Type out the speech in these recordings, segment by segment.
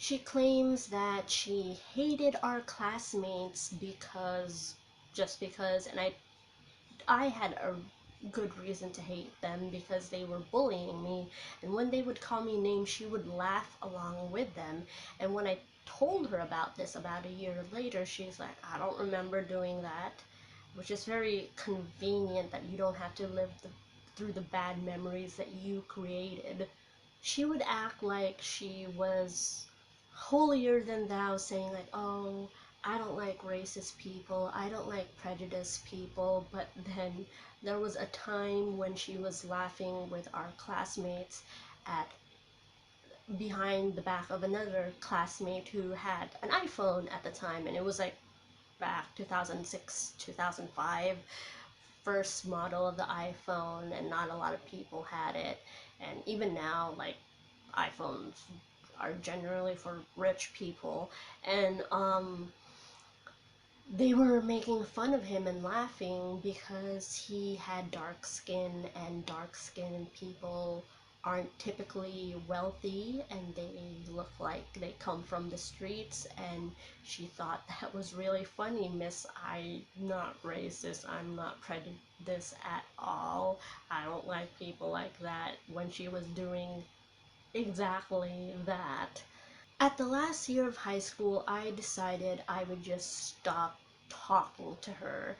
She claims that she hated our classmates just because, and I had a good reason to hate them because they were bullying me, and when they would call me names, she would laugh along with them. And when I told her about this about a year later, she's like, I don't remember doing that, which is very convenient that you don't have to live through the bad memories that you created. She would act like she was holier than thou, saying like, oh, I don't like racist people, I don't like prejudiced people. But then there was a time when she was laughing with our classmates at behind the back of another classmate who had an iPhone at the time, and it was like back 2006 2005, first model of the iPhone, and not a lot of people had it. And even now, like, iPhones are generally for rich people. And they were making fun of him and laughing because he had dark skin, and dark skinned people aren't typically wealthy, and they look like they come from the streets. And she thought that was really funny. Miss, I'm not racist, I'm not prejudiced at all, I don't like people like that, when she was doing exactly that. At the last year of high school, I decided I would just stop talking to her.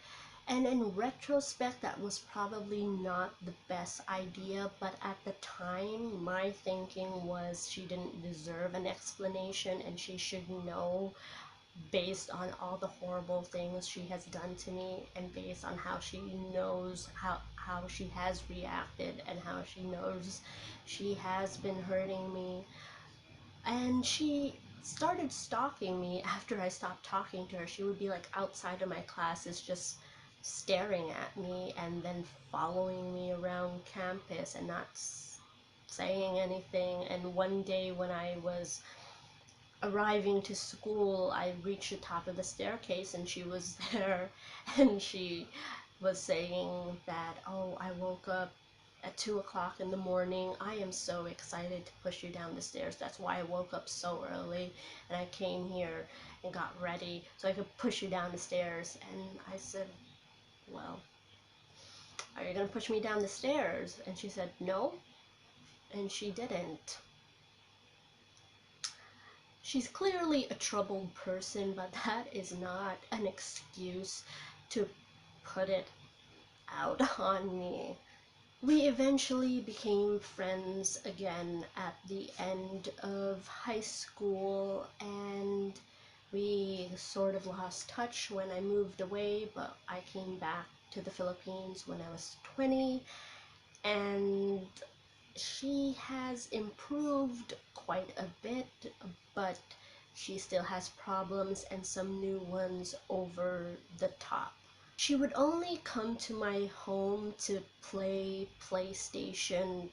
And in retrospect, that was probably not the best idea, but at the time, my thinking was she didn't deserve an explanation, and she should know, based on all the horrible things she has done to me, and based on how she knows how she has reacted, and how she knows she has been hurting me. And she started stalking me after I stopped talking to her. She would be like outside of my classes just staring at me, and then following me around campus and not saying anything. And one day when I was arriving to school, I reached the top of the staircase and she was there, and she was saying that, oh, I woke up at 2 o'clock in the morning. I am so excited to push you down the stairs. That's why I woke up so early, and I came here and got ready so I could push you down the stairs. And I said, well, are you gonna push me down the stairs? And she said, no, and she didn't. She's clearly a troubled person, but that is not an excuse to put it out on me. We eventually became friends again at the end of high school, and we sort of lost touch when I moved away, but I came back to the Philippines when I was 20, and she has improved quite a bit, but she still has problems, and some new ones over the top. She would only come to my home to play PlayStation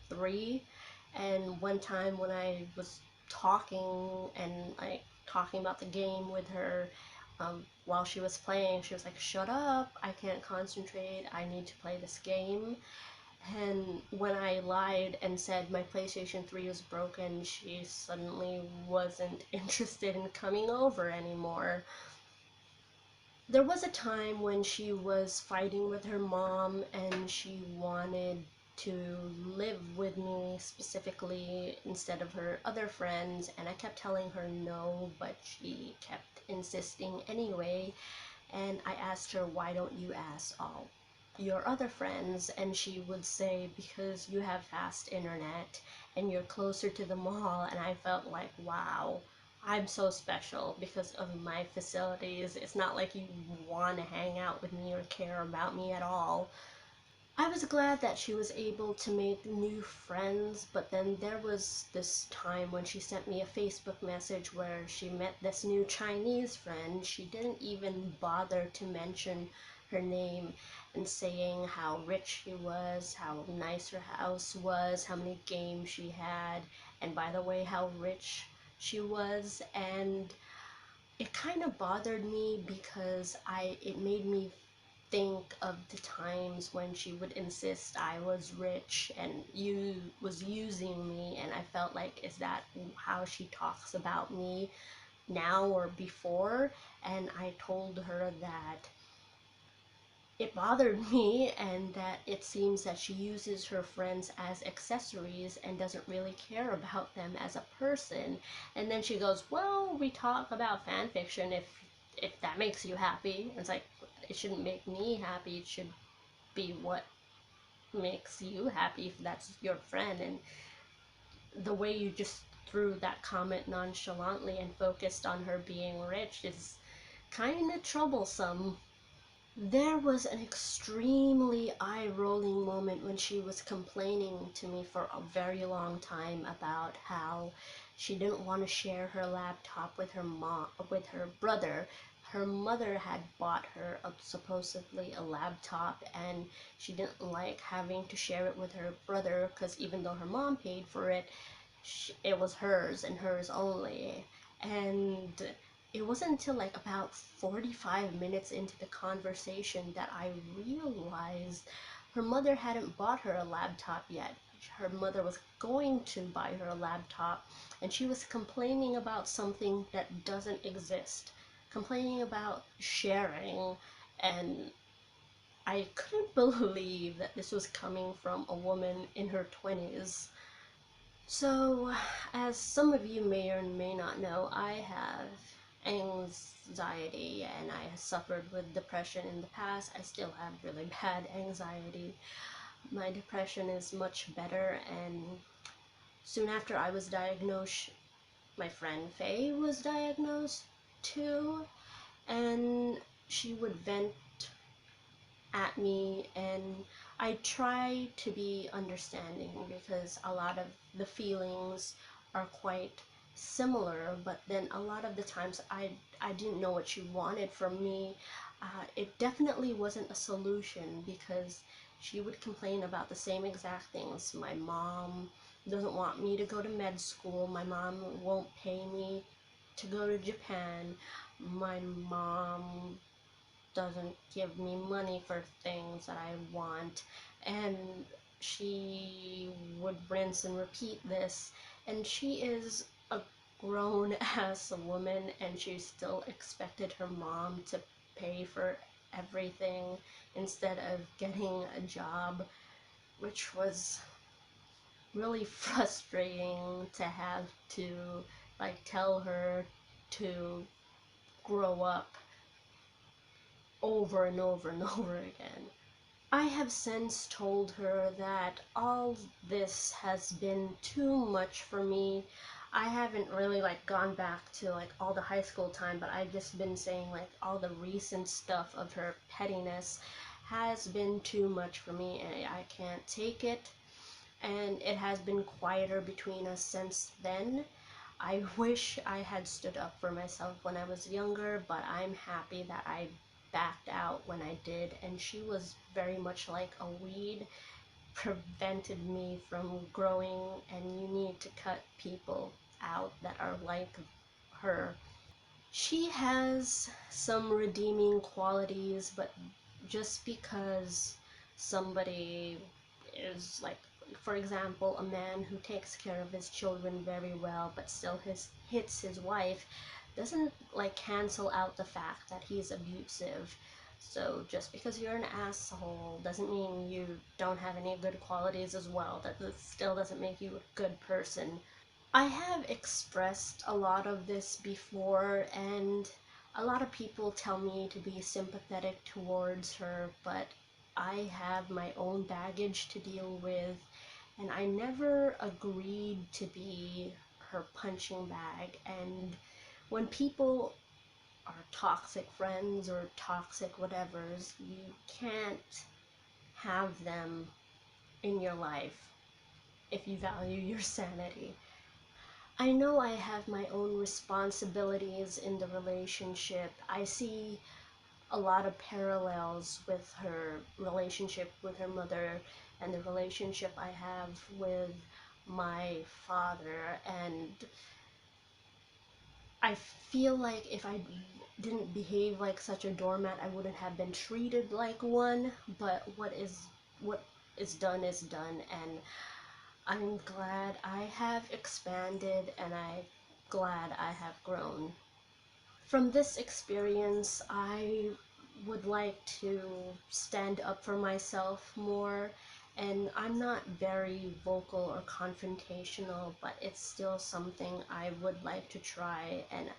3, and one time when I was talking and like talking about the game with her, while she was playing, she was like, shut up, I can't concentrate, I need to play this game. And when I lied and said my PlayStation 3 was broken, she suddenly wasn't interested in coming over anymore. There was a time when she was fighting with her mom and she wanted to live with me specifically instead of her other friends, and I kept telling her no, but she kept insisting anyway. And I asked her, why don't you ask all your other friends? And she would say, because you have fast internet and you're closer to the mall. And I felt like, wow, I'm so special because of my facilities. It's not like you want to hang out with me or care about me at all. I was glad that she was able to make new friends, but then there was this time when she sent me a Facebook message where she met this new Chinese friend. She didn't even bother to mention her name, and saying how rich she was, how nice her house was, how many games she had, and by the way, how rich she was. And it kind of bothered me because it made me think of the times when she would insist I was rich and you was using me, and I felt like, is that how she talks about me now or before? And I told her that it bothered me and that it seems that she uses her friends as accessories and doesn't really care about them as a person. And then she goes, well, we talk about fan fiction if that makes you happy. It's like, it shouldn't make me happy, it should be what makes you happy if that's your friend. And the way you just threw that comment nonchalantly and focused on her being rich is kind of troublesome. There was an extremely eye-rolling moment when she was complaining to me for a very long time about how she didn't want to share her laptop with her mom, with her brother. Her mother had bought her supposedly a laptop, and she didn't like having to share it with her brother because even though her mom paid for it, it was hers and hers only. And it wasn't until like about 45 minutes into the conversation that I realized her mother hadn't bought her a laptop yet. Her mother was going to buy her a laptop, and she was complaining about something that doesn't exist, complaining about sharing. And I couldn't believe that this was coming from a woman in her 20s. So, as some of you may or may not know, I have anxiety and I have suffered with depression in the past. I still have really bad anxiety. My depression is much better, and soon after I was diagnosed, my friend Faye was diagnosed too, and she would vent at me, and I try to be understanding because a lot of the feelings are quite similar, but then a lot of the times I didn't know what she wanted from me. It definitely wasn't a solution because she would complain about the same exact things. My mom doesn't want me to go to med school. My mom won't pay me to go to Japan. My mom doesn't give me money for things that I want. And she would rinse and repeat this. And she is a grown ass woman, and she still expected her mom to pay for everything instead of getting a job, which was really frustrating to have to like tell her to grow up over and over and over again. I have since told her that all this has been too much for me. I haven't really like gone back to like all the high school time, but I've just been saying like all the recent stuff of her pettiness has been too much for me, and I can't take it. And it has been quieter between us since then. I wish I had stood up for myself when I was younger, but I'm happy that I backed out when I did, and she was very much like a weed, prevented me from growing, and you need to cut people out that are like her. She has some redeeming qualities, but just because somebody is like, for example, a man who takes care of his children very well but still hits his wife, doesn't like cancel out the fact that he's abusive. So just because you're an asshole doesn't mean you don't have any good qualities as well. That still doesn't make you a good person. I have expressed a lot of this before, and a lot of people tell me to be sympathetic towards her, but I have my own baggage to deal with, and I never agreed to be her punching bag. And when people are toxic friends or toxic whatevers, you can't have them in your life if you value your sanity. I know I have my own responsibilities in the relationship. I see a lot of parallels with her relationship with her mother and the relationship I have with my father, and I feel like if I didn't behave like such a doormat, I wouldn't have been treated like one. But what is done, and I'm glad I have expanded, and I'm glad I have grown. From this experience, I would like to stand up for myself more, and I'm not very vocal or confrontational, but it's still something I would like to try, and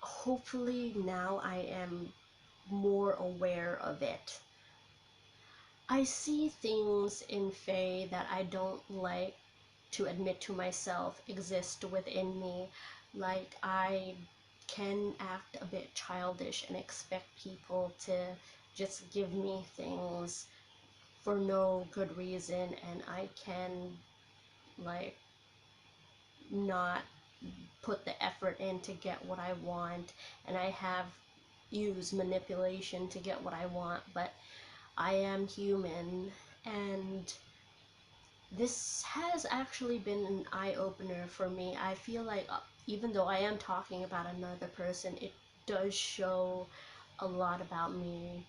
hopefully now I am more aware of it. I see things in Faye that I don't like to admit to myself exist within me. Like, I can act a bit childish and expect people to just give me things for no good reason, and I can, like, not put the effort in to get what I want, and I have used manipulation to get what I want, but I am human, and this has actually been an eye-opener for me. I feel like even though I am talking about another person, it does show a lot about me,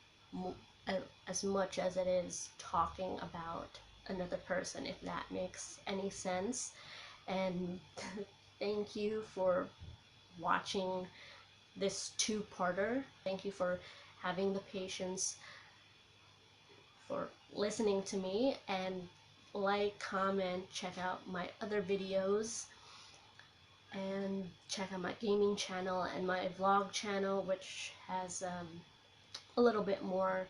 as much as it is talking about another person, if that makes any sense. And thank you for watching this two-parter. Thank you for having the patience for listening to me, and like, comment, check out my other videos, and check out my gaming channel and my vlog channel, which has a little bit more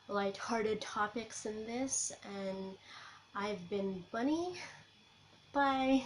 light-hearted topics in this. And I've been Bunny. Bye.